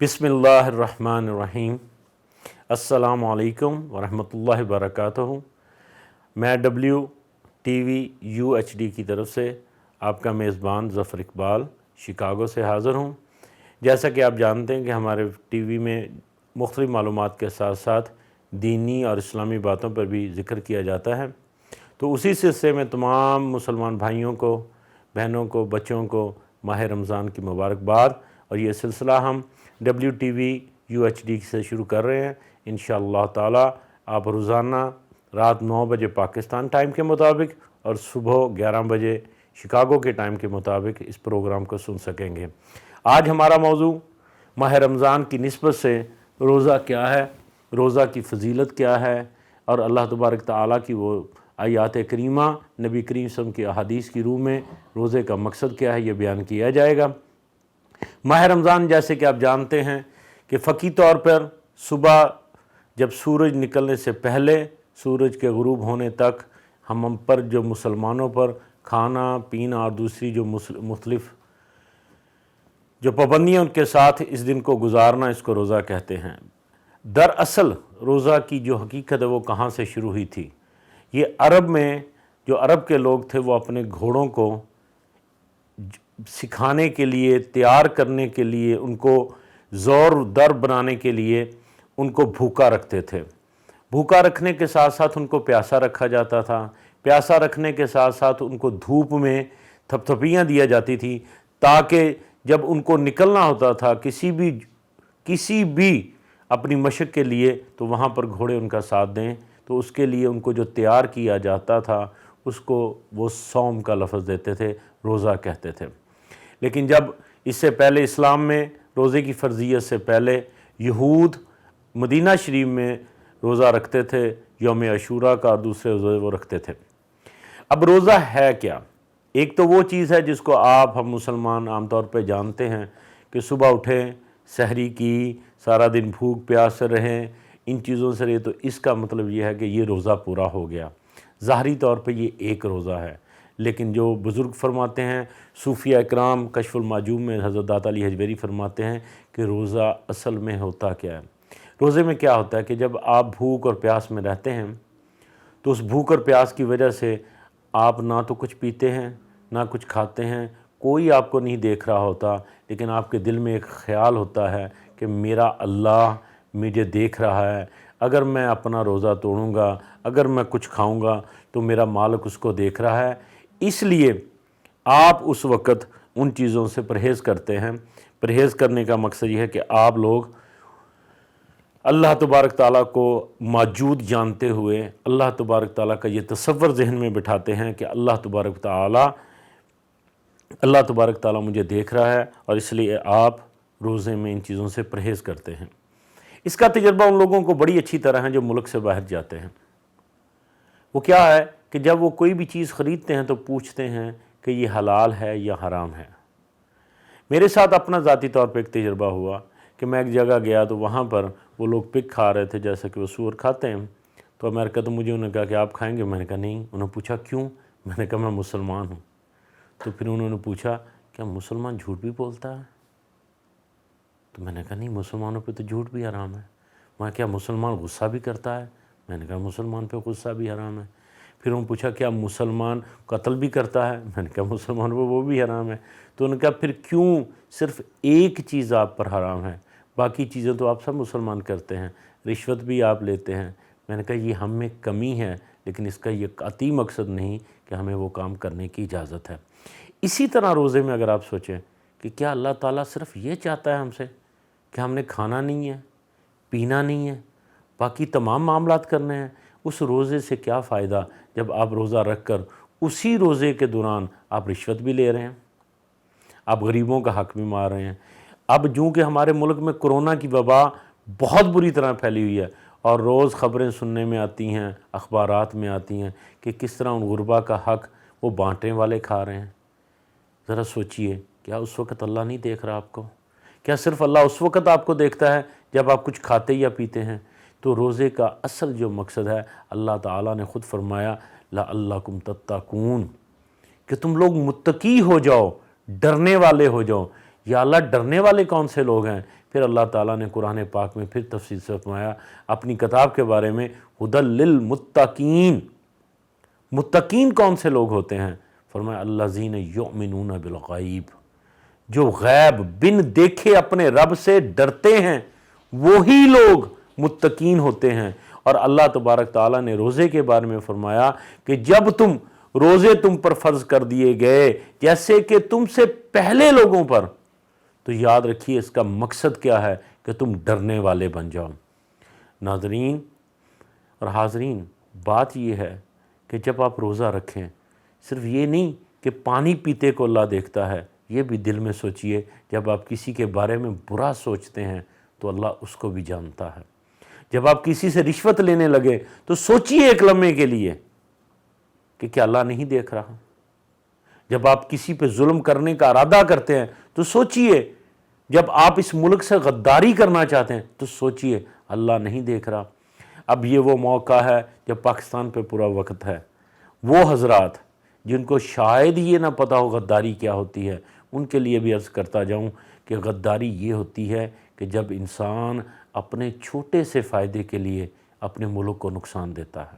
बिस्मिल्लाहिर्रहमानिर्रहीम। अस्सलामु अलैकुम वरहमतुल्लाहि वबरकातुहू। मैं WTV की तरफ से आपका मेज़बान ज़फ़र इकबाल शिकागो से हाज़िर हूँ। जैसा कि आप जानते हैं कि हमारे टीवी में मुख्तलिफ़ मालूमात के साथ साथ दीनी और इस्लामी बातों पर भी ज़िक्र किया जाता है। तो उसी सिलसिले में तमाम मुसलमान भाइयों को, बहनों को, बच्चों को माह रमज़ान की मुबारकबाद। और ये सिलसिला हम WTV से शुरू कर रहे हैं। इंशाअल्लाह ताला आप रोज़ाना रात 9 बजे पाकिस्तान टाइम के मुताबिक और सुबह 11 बजे शिकागो के टाइम के मुताबिक इस प्रोग्राम को सुन सकेंगे। आज हमारा मौजू माह रमज़ान की निस्बत से रोज़ा क्या है, रोज़ा की फ़जीलत क्या है और अल्लाह तबारक तआला की वो आयात करीमा, नबी करीम सल्लल्लाहु अलैहि वसल्लम की अहादीस की रूह में रोज़े का मकसद क्या है, ये बयान किया जाएगा। माह रमज़ान जैसे कि आप जानते हैं कि फ़की तौर पर सुबह जब सूरज निकलने से पहले सूरज के ग़ुरूब होने तक हम पर जो मुसलमानों पर खाना पीना और दूसरी जो मुख्तलिफ़ जो पाबंदियाँ उनके साथ इस दिन को गुजारना, इसको रोज़ा कहते हैं। दरअसल रोज़ा की जो हकीकत है वो कहाँ से शुरू हुई थी। ये अरब में जो अरब के लोग थे वो अपने घोड़ों को सिखाने के लिए, तैयार करने के लिए, उनको ज़ोर दर बनाने के लिए उनको भूखा रखते थे। भूखा रखने के साथ साथ उनको प्यासा रखा जाता था। प्यासा रखने के साथ साथ उनको धूप में थपथपियाँ दिया जाती थी ताकि जब उनको निकलना होता था किसी भी अपनी मशक के लिए तो वहाँ पर घोड़े उनका साथ दें। तो उसके लिए उनको जो तैयार किया जाता था उसको वो सौम का लफ्ज़ देते थे, रोज़ा कहते थे। लेकिन जब इससे पहले इस्लाम में रोज़े की फ़र्ज़ियत से पहले यहूद मदीना शरीफ में रोज़ा रखते थे, यौम अशूरा का, और दूसरे रोज़े वो रखते थे। अब रोज़ा है क्या? एक तो वो चीज़ है जिसको हम मुसलमान आम तौर पे जानते हैं कि सुबह उठें, सहरी की, सारा दिन भूख प्यास से रहें, इन चीज़ों से रहे, तो इसका मतलब ये है कि ये रोज़ा पूरा हो गया। ज़ाहरी तौर पे ये एक रोज़ा है, लेकिन जो बुज़ुर्ग फरमाते हैं, सूफ़िया इकराम कशफ़ुल माजूम में हज़रत दाता अली हजवेरी फरमाते हैं कि रोज़ा असल में होता क्या है। रोज़े में क्या होता है कि जब आप भूख और प्यास में रहते हैं तो उस भूख और प्यास की वजह से आप ना तो कुछ पीते हैं ना कुछ खाते हैं, कोई आपको नहीं देख रहा होता, लेकिन आपके दिल में एक ख़्याल होता है कि मेरा अल्लाह मुझे देख रहा है। अगर मैं अपना रोज़ा तोड़ूँगा, अगर मैं कुछ खाऊँगा तो मेरा मालिक उसको देख रहा है। इसलिए आप उस वक़्त उन चीज़ों से परहेज़ करते हैं। परहेज़ करने का मकसद ये है कि आप लोग अल्लाह तबारक ताला को मौजूद जानते हुए अल्लाह तबारक ताला का ये तसव्वुर ज़हन में बिठाते हैं कि अल्लाह तबारक ताला मुझे देख रहा है, और इसलिए आप रोज़े में इन चीज़ों से परहेज़ करते हैं। इसका तजर्बा उन लोगों को बड़ी अच्छी तरह है जो मुल्क से बाहर जाते हैं। वो क्या है कि जब वो कोई भी चीज़ ख़रीदते हैं तो पूछते हैं कि ये हलाल है या हराम है। मेरे साथ अपना ज़ाती तौर पे एक तजर्बा हुआ कि मैं एक जगह गया तो वहाँ पर वो लोग पिग खा रहे थे जैसे कि वो सूअर खाते हैं। तो अमेरिका तो मुझे उन्होंने कहा कि आप खाएंगे? मैंने कहा नहीं। उन्होंने पूछा क्यों? मैंने कहा मैं मुसलमान हूँ। तो फिर उन्होंने पूछा क्या मुसलमान झूठ भी बोलता है? तो मैंने कहा नहीं, मुसलमानों पे तो झूठ भी हराम है। मैं क्या मुसलमान गुस्सा भी करता है? मैंने कहा मुसलमान पे गुस्सा भी हराम है। फिर उन्होंने पूछा क्या मुसलमान कत्ल भी करता है? मैंने कहा मुसलमान पे वो भी हराम है। तो उन्होंने कहा फिर क्यों सिर्फ़ एक चीज़ आप पर हराम है, बाकी चीज़ें तो आप सब मुसलमान करते हैं, रिश्वत भी आप लेते हैं? मैंने कहा ये हम में कमी है, लेकिन इसका ये कतई मकसद नहीं कि हमें वो काम करने की इजाज़त है। इसी तरह रोज़े में अगर आप सोचें कि क्या अल्लाह ताला सिर्फ़ ये चाहता है हमसे कि हमने खाना नहीं है, पीना नहीं है, बाकी तमाम मामलात करने हैं? उस रोज़े से क्या फ़ायदा जब आप रोज़ा रख कर उसी रोज़े के दौरान आप रिश्वत भी ले रहे हैं, आप गरीबों का हक़ भी मार रहे हैं। अब चूँकि हमारे मुल्क में कोरोना की वबा बहुत बुरी तरह फैली हुई है और रोज़ ख़बरें सुनने में आती हैं, अखबारात में आती हैं कि किस तरह उन गुरबा का हक़ वो बाँटने वाले खा रहे हैं। ज़रा सोचिए, क्या उस वक़्त अल्लाह नहीं देख रहा आपको? क्या सिर्फ़ अल्लाह उस वक़्त आपको देखता है जब आप कुछ खाते या पीते हैं? तो रोज़े का असल जो मकसद है, अल्लाह ताला ने ख़ुद फरमाया लअल्लकुम तत्तकून, कि तुम लोग मुत्तकी हो जाओ, डरने वाले हो जाओ। या अल्लाह डरने वाले कौन से लोग हैं? پھر اللہ تعالیٰ نے قرآن پاک میں پھر تفصیل سے فرمایا اپنی کتاب کے بارے میں، ہدی للمتقین۔ متقین کون سے لوگ ہوتے ہیں؟ فرمایا الذین یؤمنون بالغیب، جو غیب بن دیکھے اپنے رب سے ڈرتے ہیں، وہی لوگ متقین ہوتے ہیں۔ اور اللہ تبارک تعالیٰ نے روزے کے بارے میں فرمایا کہ جب روزے تم پر فرض کر دیے گئے جیسے کہ تم سے پہلے لوگوں پر، تو یاد رکھیے اس کا مقصد کیا ہے کہ تم ڈرنے والے بن جاؤ۔ ناظرین اور حاضرین، بات یہ ہے کہ جب آپ روزہ رکھیں، صرف یہ نہیں کہ پانی پیتے کو اللہ دیکھتا ہے، یہ بھی دل میں سوچئے جب آپ کسی کے بارے میں برا سوچتے ہیں تو اللہ اس کو بھی جانتا ہے۔ جب آپ کسی سے رشوت لینے لگے تو سوچئے ایک لمحے کے لیے کہ کیا اللہ نہیں دیکھ رہا؟ جب آپ کسی پہ ظلم کرنے کا ارادہ کرتے ہیں تو سوچئے، جب آپ اس ملک سے غداری کرنا چاہتے ہیں تو سوچئے اللہ نہیں دیکھ رہا؟ اب یہ وہ موقع ہے جب پاکستان پہ پورا وقت ہے۔ وہ حضرات جن کو شاید یہ نہ پتہ ہو غداری کیا ہوتی ہے، ان کے لیے بھی عرض کرتا جاؤں کہ غداری یہ ہوتی ہے کہ جب انسان اپنے چھوٹے سے فائدے کے لیے اپنے ملک کو نقصان دیتا ہے۔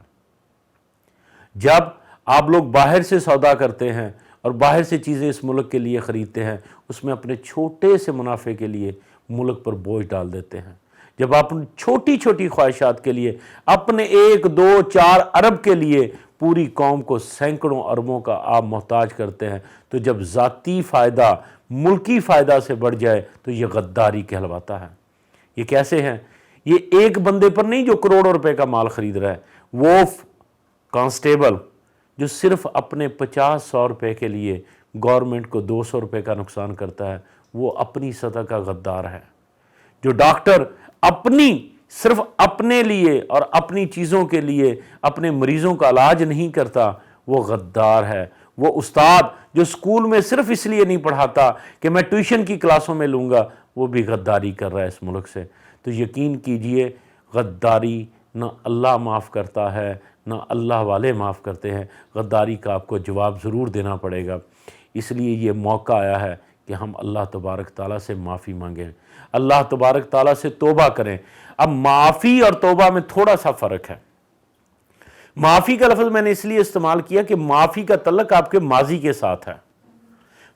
جب آپ لوگ باہر سے سودا کرتے ہیں اور باہر سے چیزیں اس ملک کے لیے خریدتے ہیں، اس میں اپنے چھوٹے سے منافع کے لیے ملک پر بوجھ ڈال دیتے ہیں۔ جب آپ چھوٹی چھوٹی خواہشات کے لیے اپنے 1 2 4 ارب کے لیے پوری قوم کو سینکڑوں اربوں کا آپ محتاج کرتے ہیں، تو جب ذاتی فائدہ ملکی فائدہ سے بڑھ جائے تو یہ غداری کہلواتا ہے۔ یہ کیسے ہیں؟ یہ ایک بندے پر نہیں جو کروڑوں روپے کا مال خرید رہا ہے، وہ کانسٹیبل جو صرف اپنے 50-100 روپے کے لیے گورنمنٹ کو 200 روپے کا نقصان کرتا ہے، وہ اپنی سطح کا غدار ہے۔ جو ڈاکٹر صرف اپنے لیے اور اپنی چیزوں کے لیے اپنے مریضوں کا علاج نہیں کرتا، وہ غدار ہے۔ وہ استاد جو اسکول میں صرف اس لیے نہیں پڑھاتا کہ میں ٹیوشن کی کلاسوں میں لوں گا، وہ بھی غداری کر رہا ہے اس ملک سے۔ تو یقین کیجئے غداری نہ اللہ معاف کرتا ہے، نہ اللہ والے معاف کرتے ہیں۔ غداری کا آپ کو جواب ضرور دینا پڑے گا۔ اس لیے یہ موقع آیا ہے کہ ہم اللہ تبارک تعالیٰ سے معافی مانگیں، اللہ تبارک تعالیٰ سے توبہ کریں۔ اب معافی اور توبہ میں تھوڑا سا فرق ہے۔ معافی کا لفظ میں نے اس لیے استعمال کیا کہ معافی کا تعلق آپ کے ماضی کے ساتھ ہے۔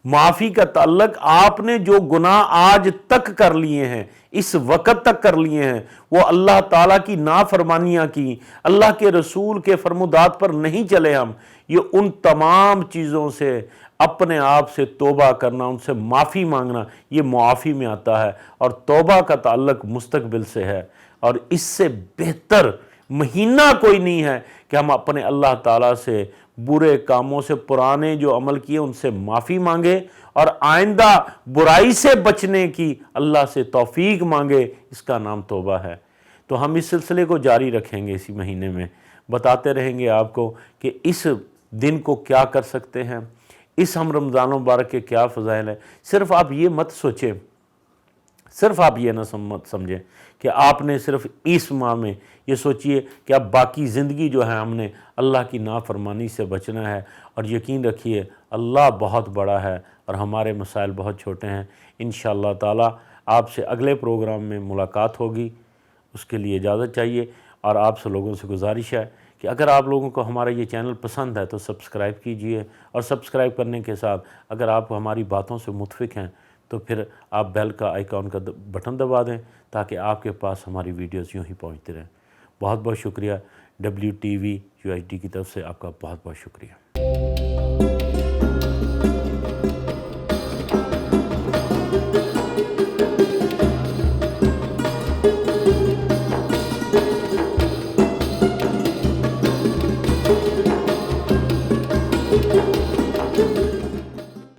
معافی کا تعلق آپ نے جو گناہ آج تک کر لیے ہیں، اس وقت تک کر لیے ہیں، وہ اللہ تعالیٰ کی نافرمانیاں کی، اللہ کے رسول کے فرمودات پر نہیں چلے ہم، یہ ان تمام چیزوں سے اپنے آپ سے توبہ کرنا، ان سے معافی مانگنا، یہ معافی میں آتا ہے۔ اور توبہ کا تعلق مستقبل سے ہے، اور اس سے بہتر مہینہ کوئی نہیں ہے کہ ہم اپنے اللہ تعالیٰ سے برے کاموں سے، پرانے جو عمل کیے ان سے معافی مانگے اور آئندہ برائی سے بچنے کی اللہ سے توفیق مانگے۔ اس کا نام توبہ ہے۔ تو ہم اس سلسلے کو جاری رکھیں گے، اسی مہینے میں بتاتے رہیں گے آپ کو کہ اس دن کو کیا کر سکتے ہیں، اس ہم رمضان مبارک کے کیا فضائل ہیں۔ صرف آپ یہ مت سوچیں، صرف آپ یہ نہ سمجھیں کہ آپ نے صرف اس ماہ میں یہ سوچئے کہ اب باقی زندگی جو ہے ہم نے اللہ کی نافرمانی سے بچنا ہے۔ اور یقین رکھیے اللہ بہت بڑا ہے اور ہمارے مسائل بہت چھوٹے ہیں۔ انشاءاللہ تعالی آپ سے اگلے پروگرام میں ملاقات ہوگی، اس کے لیے اجازت چاہیے۔ اور آپ سے لوگوں سے گزارش ہے کہ اگر آپ لوگوں کو ہمارا یہ چینل پسند ہے تو سبسکرائب کیجئے، اور سبسکرائب کرنے کے ساتھ اگر آپ ہماری باتوں سے متفق ہیں تو پھر آپ بیل کا آئیکن کا بٹن دبا دیں تاکہ آپ کے پاس ہماری ویڈیوز یوں ہی پہنچتے رہیں۔ بہت بہت شکریہ۔ WTV UHD کی طرف سے آپ کا بہت بہت شکریہ۔